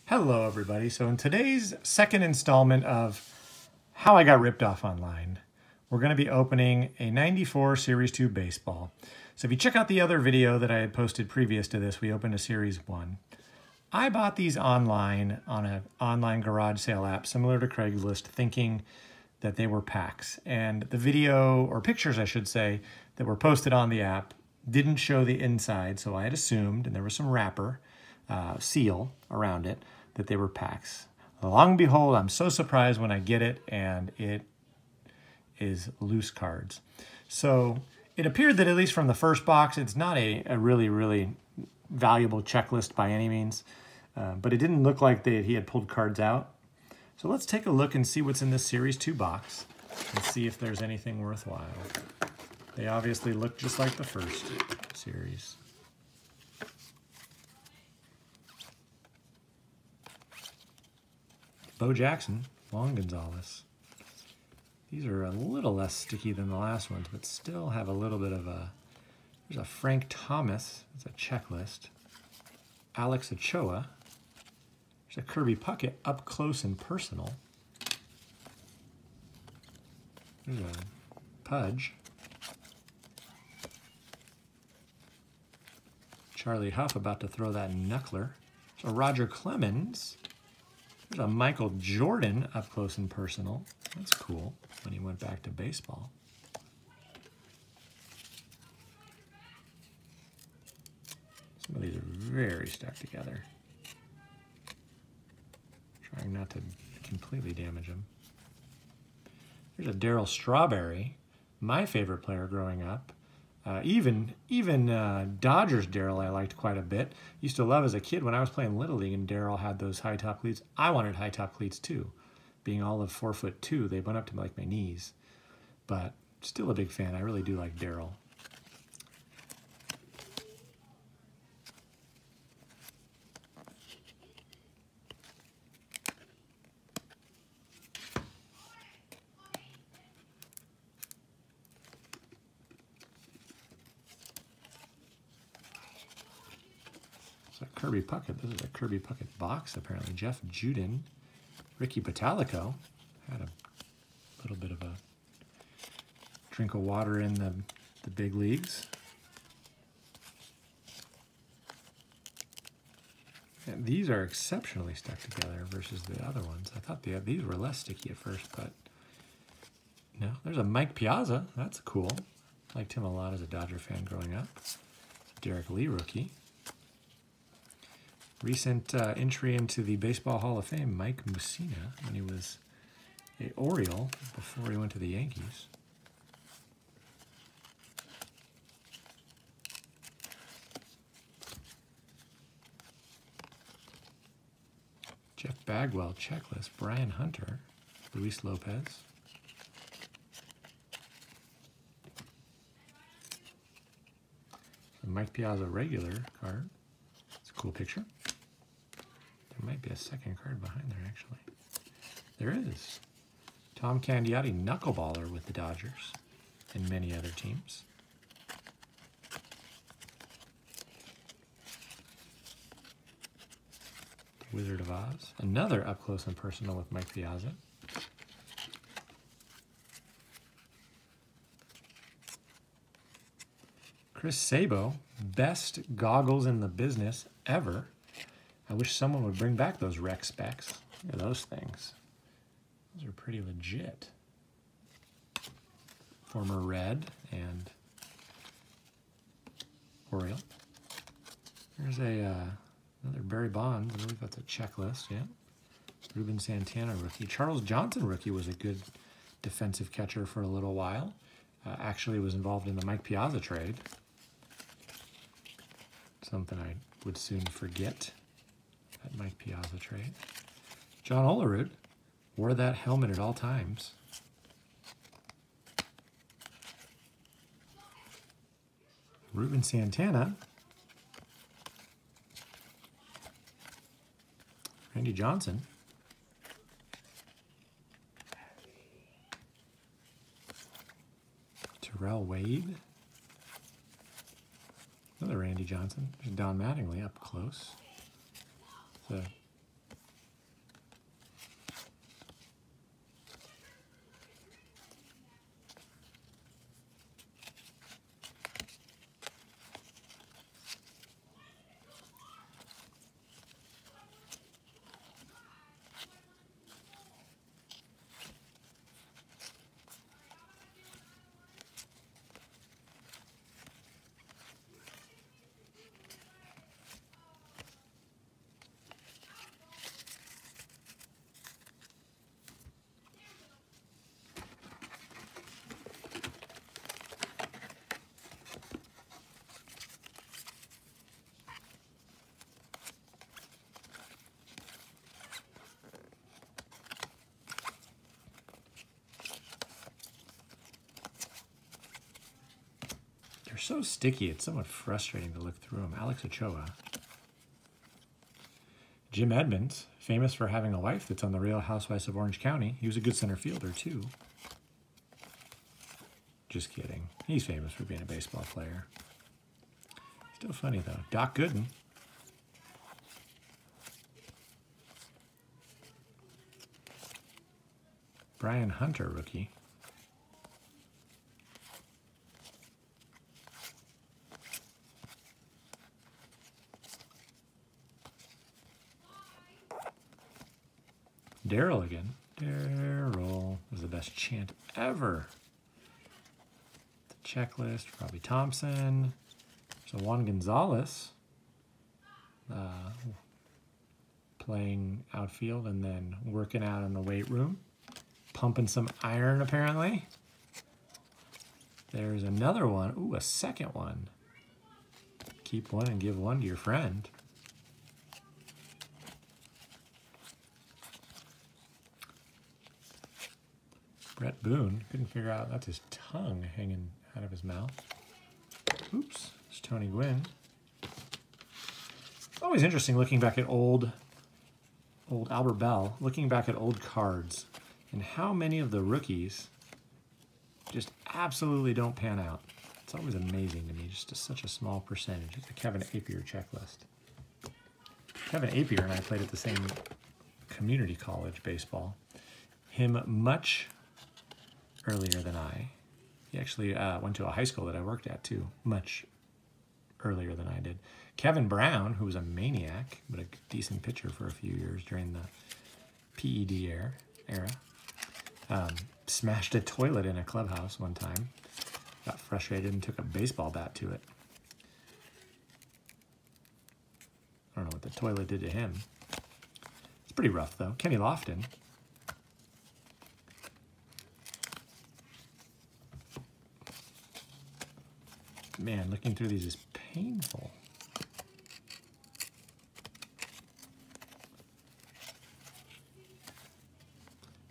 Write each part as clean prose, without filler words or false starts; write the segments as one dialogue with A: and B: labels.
A: Hello everybody. So in today's second installment of How I Got Ripped Off Online, we're going to be opening a 94 Series 2 baseball. So if you check out the other video that I had posted previous to this, we opened a Series 1. I bought these online on an online garage sale app similar to Craigslist, thinking that they were packs. And the video, or pictures I should say, that were posted on the app didn't show the inside, so I had assumed, and there was some wrapper, seal around it, that they were packs. Long and behold, I'm so surprised when I get it and it is loose cards. So it appeared that at least from the first box, it's not a really valuable checklist by any means, but it didn't look like he had pulled cards out. So let's take a look and see what's in this Series 2 box and see if there's anything worthwhile. They obviously look just like the first series. Bo Jackson, Juan Gonzalez. These are a little less sticky than the last ones, but still have a little bit of a... There's a Frank Thomas, it's a checklist. Alex Ochoa. There's a Kirby Pucket, up close and personal. There's a Pudge. Charlie Huff about to throw that knuckler. So Roger Clemens. There's a Michael Jordan up close and personal. That's cool, when he went back to baseball. Some of these are very stuck together. Trying not to completely damage them. There's a Darryl Strawberry, my favorite player growing up. Even Dodgers Darryl I liked quite a bit. Used to love as a kid when I was playing Little League and Darryl had those high top cleats. I wanted high top cleats too. Being all of 4'2", they went up to like my knees. But still a big fan. I really do like Darryl. It's a Kirby Pucket. This is a Kirby Pucket box, apparently. Jeff Juden. Ricky Patalico had a little bit of a drink of water in the big leagues. And these are exceptionally stuck together versus the other ones. I thought these were less sticky at first, but no. There's a Mike Piazza. That's cool. Liked him a lot as a Dodger fan growing up. Derek Lee rookie. Recent entry into the Baseball Hall of Fame, Mike Mussina, when he was an Oriole before he went to the Yankees. Jeff Bagwell checklist, Brian Hunter, Luis Lopez. The Mike Piazza regular card. It's a cool picture. There might be a second card behind there, actually. There is. Tom Candiotti, knuckleballer with the Dodgers and many other teams. The Wizard of Oz. Another up close and personal with Mike Piazza. Chris Sabo, best goggles in the business ever. I wish someone would bring back those rec specs. Look at those things. Those are pretty legit. Former Red and Oriole. There's another Barry Bonds. I believe that's a checklist, yeah. Ruben Santana rookie. Charles Johnson rookie was a good defensive catcher for a little while. Actually was involved in the Mike Piazza trade. Something I would soon forget. That Mike Piazza trade. John Olerud wore that helmet at all times. Ruben Santana. Randy Johnson. Terrell Wade. Another Randy Johnson. There's Don Mattingly up close. The so sticky, it's somewhat frustrating to look through them. Alex Ochoa. Jim Edmonds, famous for having a wife that's on the Real Housewives of Orange County. He was a good center fielder, too. Just kidding. He's famous for being a baseball player. Still funny, though. Doc Gooden. Brian Hunter, rookie. Darryl again. Darryl was the best chant ever. The checklist, Robbie Thompson. So Juan Gonzalez playing outfield and then working out in the weight room. Pumping some iron, apparently. There's another one. Ooh, a second one. Keep one and give one to your friend. Brett Boone, couldn't figure out, that's his tongue hanging out of his mouth. Oops, it's Tony Gwynn. It's always interesting looking back at old Albert Bell, looking back at old cards and how many of the rookies just absolutely don't pan out. It's always amazing to me, just such a small percentage. It's a Kevin Apier checklist. Kevin Apier and I played at the same community college baseball. Him much earlier than I. He actually went to a high school that I worked at too, much earlier than I did. Kevin Brown, who was a maniac, but a decent pitcher for a few years during the PED era, smashed a toilet in a clubhouse one time, got frustrated and took a baseball bat to it. I don't know what the toilet did to him. It's pretty rough though. Kenny Lofton. Man, looking through these is painful.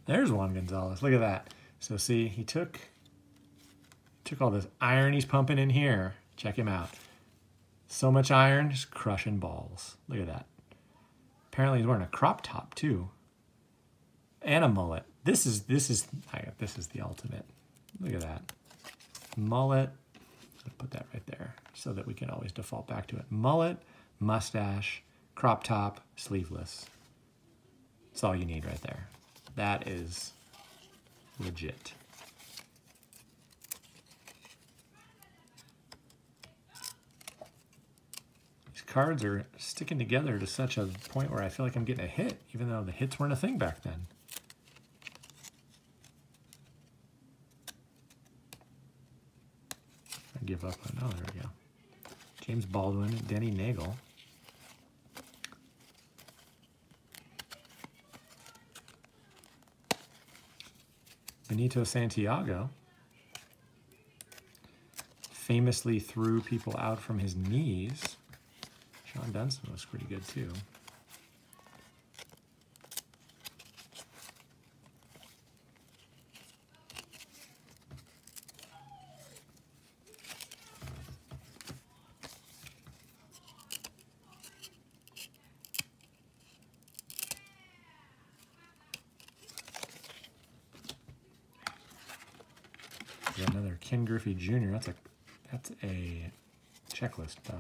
A: There's Juan Gonzalez. Look at that. So see, he took all this iron he's pumping in here. Check him out. So much iron, just crushing balls. Look at that. Apparently he's wearing a crop top too. And a mullet. This is the ultimate. Look at that. Mullet. I'll put that right there so that we can always default back to it. Mullet, mustache, crop top, sleeveless. That's all you need right there. That is legit. These cards are sticking together to such a point where I feel like I'm getting a hit, even though the hits weren't a thing back then. I give up on, oh, there we go. James Baldwin, Denny Nagel. Benito Santiago famously threw people out from his knees. Sean Dunston was pretty good too. Another Ken Griffey Jr. That's a checklist though,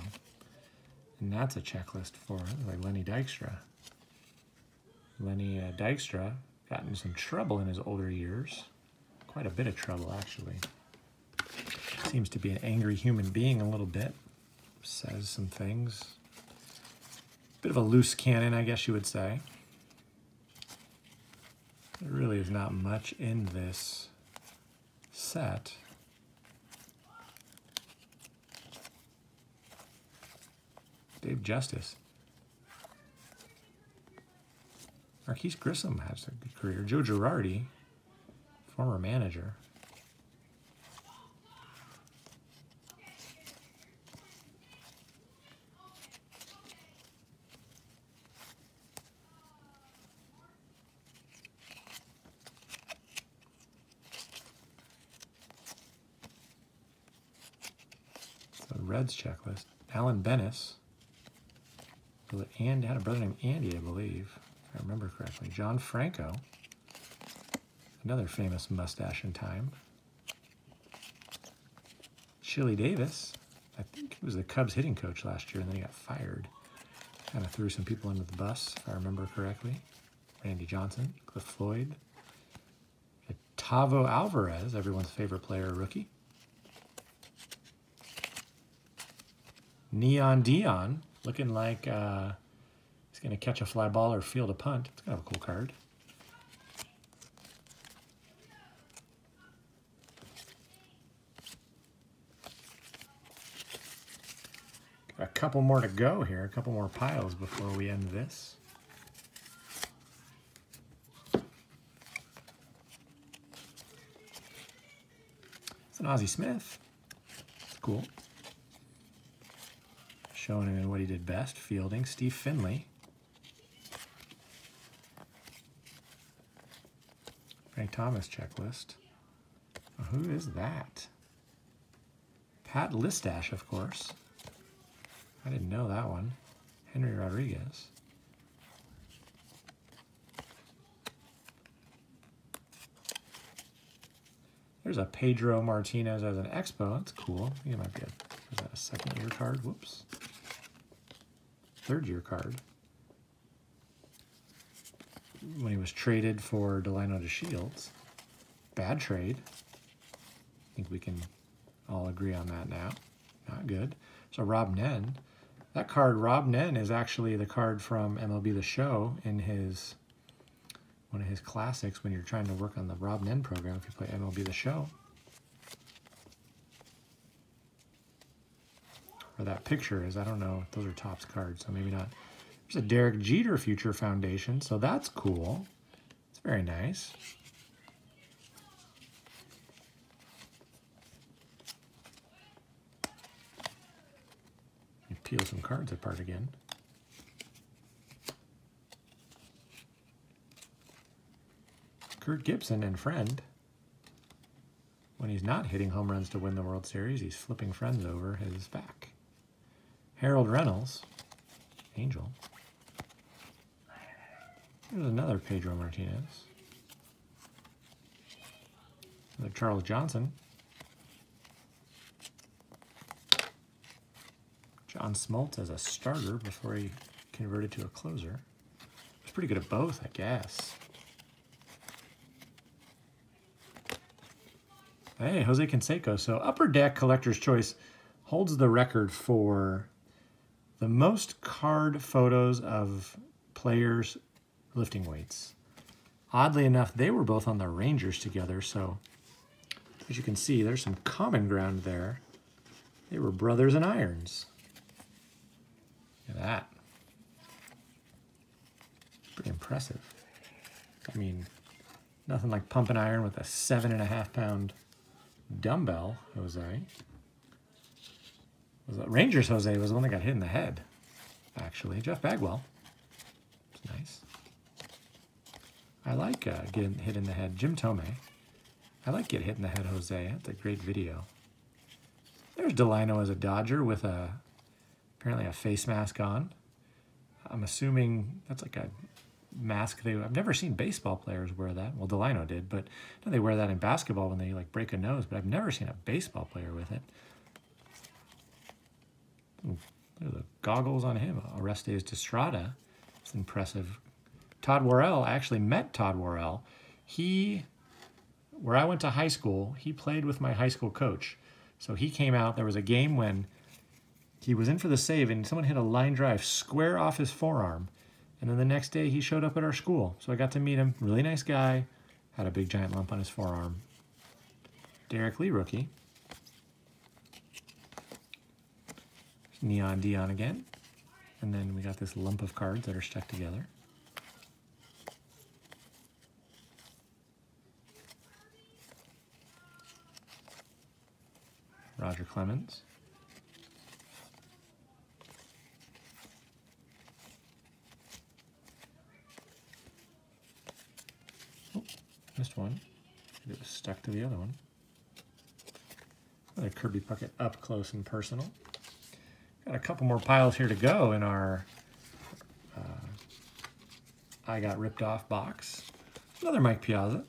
A: and that's a checklist for like Lenny Dykstra. Lenny Dykstra got into some trouble in his older years, quite a bit of trouble actually. Seems to be an angry human being a little bit. Says some things. Bit of a loose cannon, I guess you would say. There really is not much in this set. Dave Justice. Marquise Grissom has a good career. Joe Girardi, former manager. Reds checklist. Alan Bennis. And had a brother named Andy, I believe, if I remember correctly. John Franco. Another famous mustache in time. Chili Davis. I think he was the Cubs hitting coach last year, and then he got fired. Kind of threw some people under the bus, if I remember correctly. Randy Johnson, Cliff Floyd. Tavo Alvarez, everyone's favorite player, rookie. Neon Dion, looking like he's going to catch a fly ball or field a punt. It's kind of a cool card. Got a couple more to go here, a couple more piles before we end this. It's an Ozzie Smith. It's cool. Showing him what he did best, fielding. Steve Finley. Frank Thomas checklist. Oh, who is that? Pat Listash, of course. I didn't know that one. Henry Rodriguez. There's a Pedro Martinez as an Expo. That's cool. I think it might be is that a second year card? Whoops. Third year card. When he was traded for Delino DeShields. Bad trade. I think we can all agree on that now. Not good. So Rob Nen. That card, Rob Nen, is actually the card from MLB The Show in his one of his classics when you're trying to work on the Rob Nen program if you play MLB The Show. Or that picture is, I don't know, those are Topps cards, so maybe not. There's a Derek Jeter Future Foundation, so that's cool. It's very nice. You peel some cards apart again. Kurt Gibson and friend. When he's not hitting home runs to win the World Series, he's flipping friends over his back. Harold Reynolds, Angel. There's another Pedro Martinez. Another Charles Johnson. John Smoltz as a starter before he converted to a closer. He's pretty good at both, I guess. Hey, Jose Canseco. So Upper Deck Collector's Choice holds the record for the most card photos of players lifting weights. Oddly enough, they were both on the Rangers together, so as you can see, there's some common ground there. They were brothers in irons. Look at that. Pretty impressive. I mean, nothing like pumping iron with a 7.5 pound dumbbell, Jose. Rangers Jose was the one that got hit in the head, actually. Jeff Bagwell. It's nice. I like getting hit in the head. Jim Tomei. I like get hit in the head, Jose. That's a great video. There's Delino as a Dodger with apparently a face mask on. I'm assuming that's like a mask. I've never seen baseball players wear that. Well, Delino did, but they wear that in basketball when they like break a nose, but I've never seen a baseball player with it. Ooh, look at the goggles on him. Orestes Destrada. It's impressive. Todd Worrell. I actually met Todd Worrell. Where I went to high school, he played with my high school coach. So he came out. There was a game when he was in for the save, and someone hit a line drive square off his forearm. And then the next day, he showed up at our school. So I got to meet him. Really nice guy. Had a big giant lump on his forearm. Derek Lee rookie. Neon Dion again. And then we got this lump of cards that are stuck together. Roger Clemens. Oh, missed one. It was stuck to the other one. Another Kirby Pucket up close and personal. Got a couple more piles here to go in our I Got Ripped Off box. Another Mike Piazza.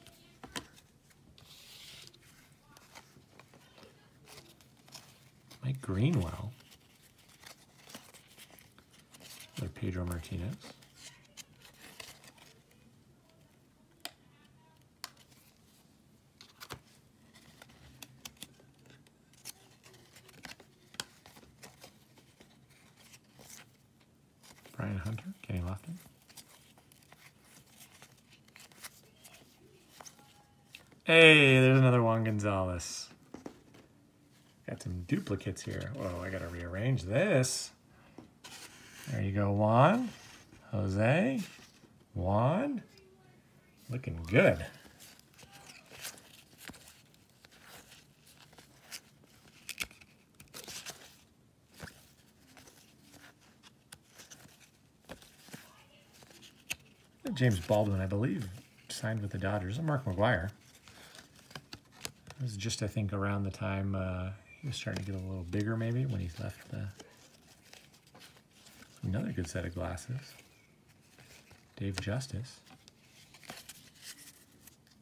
A: Mike Greenwell. Another Pedro Martinez. Brian Hunter, Kenny Lofton. Hey, there's another Juan Gonzalez. Got some duplicates here. Whoa, I gotta rearrange this. There you go, Juan. Jose. Juan. Looking good. James Baldwin, I believe, signed with the Dodgers. And Mark McGwire. It was just, I think, around the time he was starting to get a little bigger, maybe, when he left the... Another good set of glasses. Dave Justice.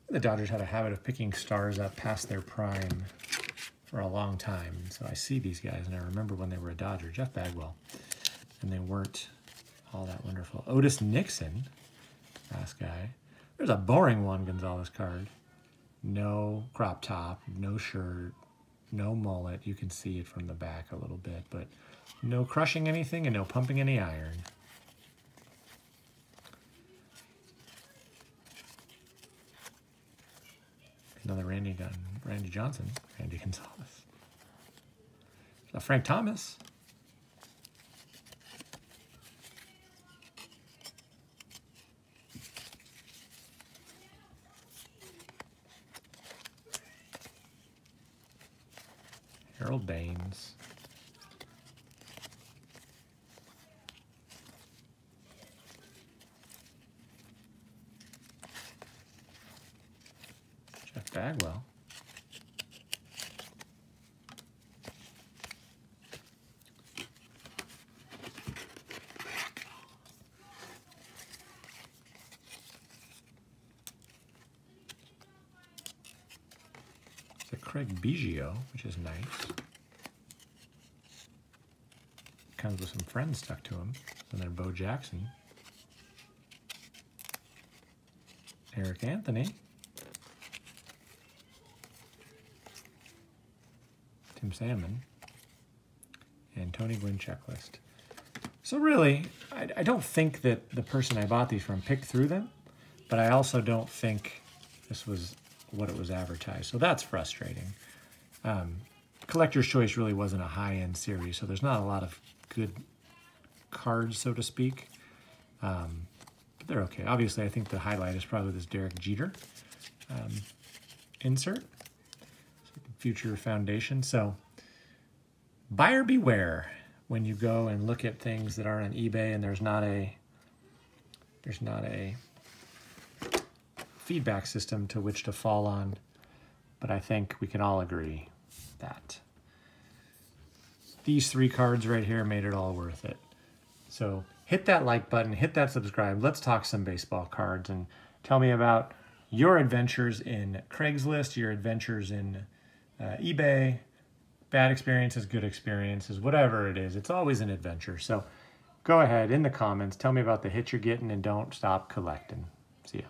A: The Dodgers had a habit of picking stars up past their prime for a long time. And so I see these guys, and I remember when they were a Dodger. Jeff Bagwell. And they weren't all that wonderful. Otis Nixon. Last guy. There's a boring Juan Gonzalez card. No crop top, no shirt, no mullet. You can see it from the back a little bit, but no crushing anything and no pumping any iron. Another Randy Johnson, Randy Gonzalez. Frank Thomas. Harold Baines. Jeff Bagwell. Craig Biggio, which is nice. Comes with some friends stuck to him. And then Bo Jackson. Eric Anthony. Tim Salmon. And Tony Gwynn checklist. So really, I don't think that the person I bought these from picked through them, but I also don't think this was what it was advertised. So that's frustrating. Collector's Choice really wasn't a high-end series, so there's not a lot of good cards, so to speak. But they're okay. Obviously, I think the highlight is probably this Derek Jeter insert. Future Foundation. So buyer beware when you go and look at things that aren't on eBay and there's not a feedback system to which to fall on, but I think we can all agree that these three cards right here made it all worth it. So hit that like button, hit that subscribe. Let's talk some baseball cards and tell me about your adventures in Craigslist, your adventures in eBay, bad experiences, good experiences, whatever it is. It's always an adventure. So go ahead in the comments, tell me about the hits you're getting and don't stop collecting. See ya.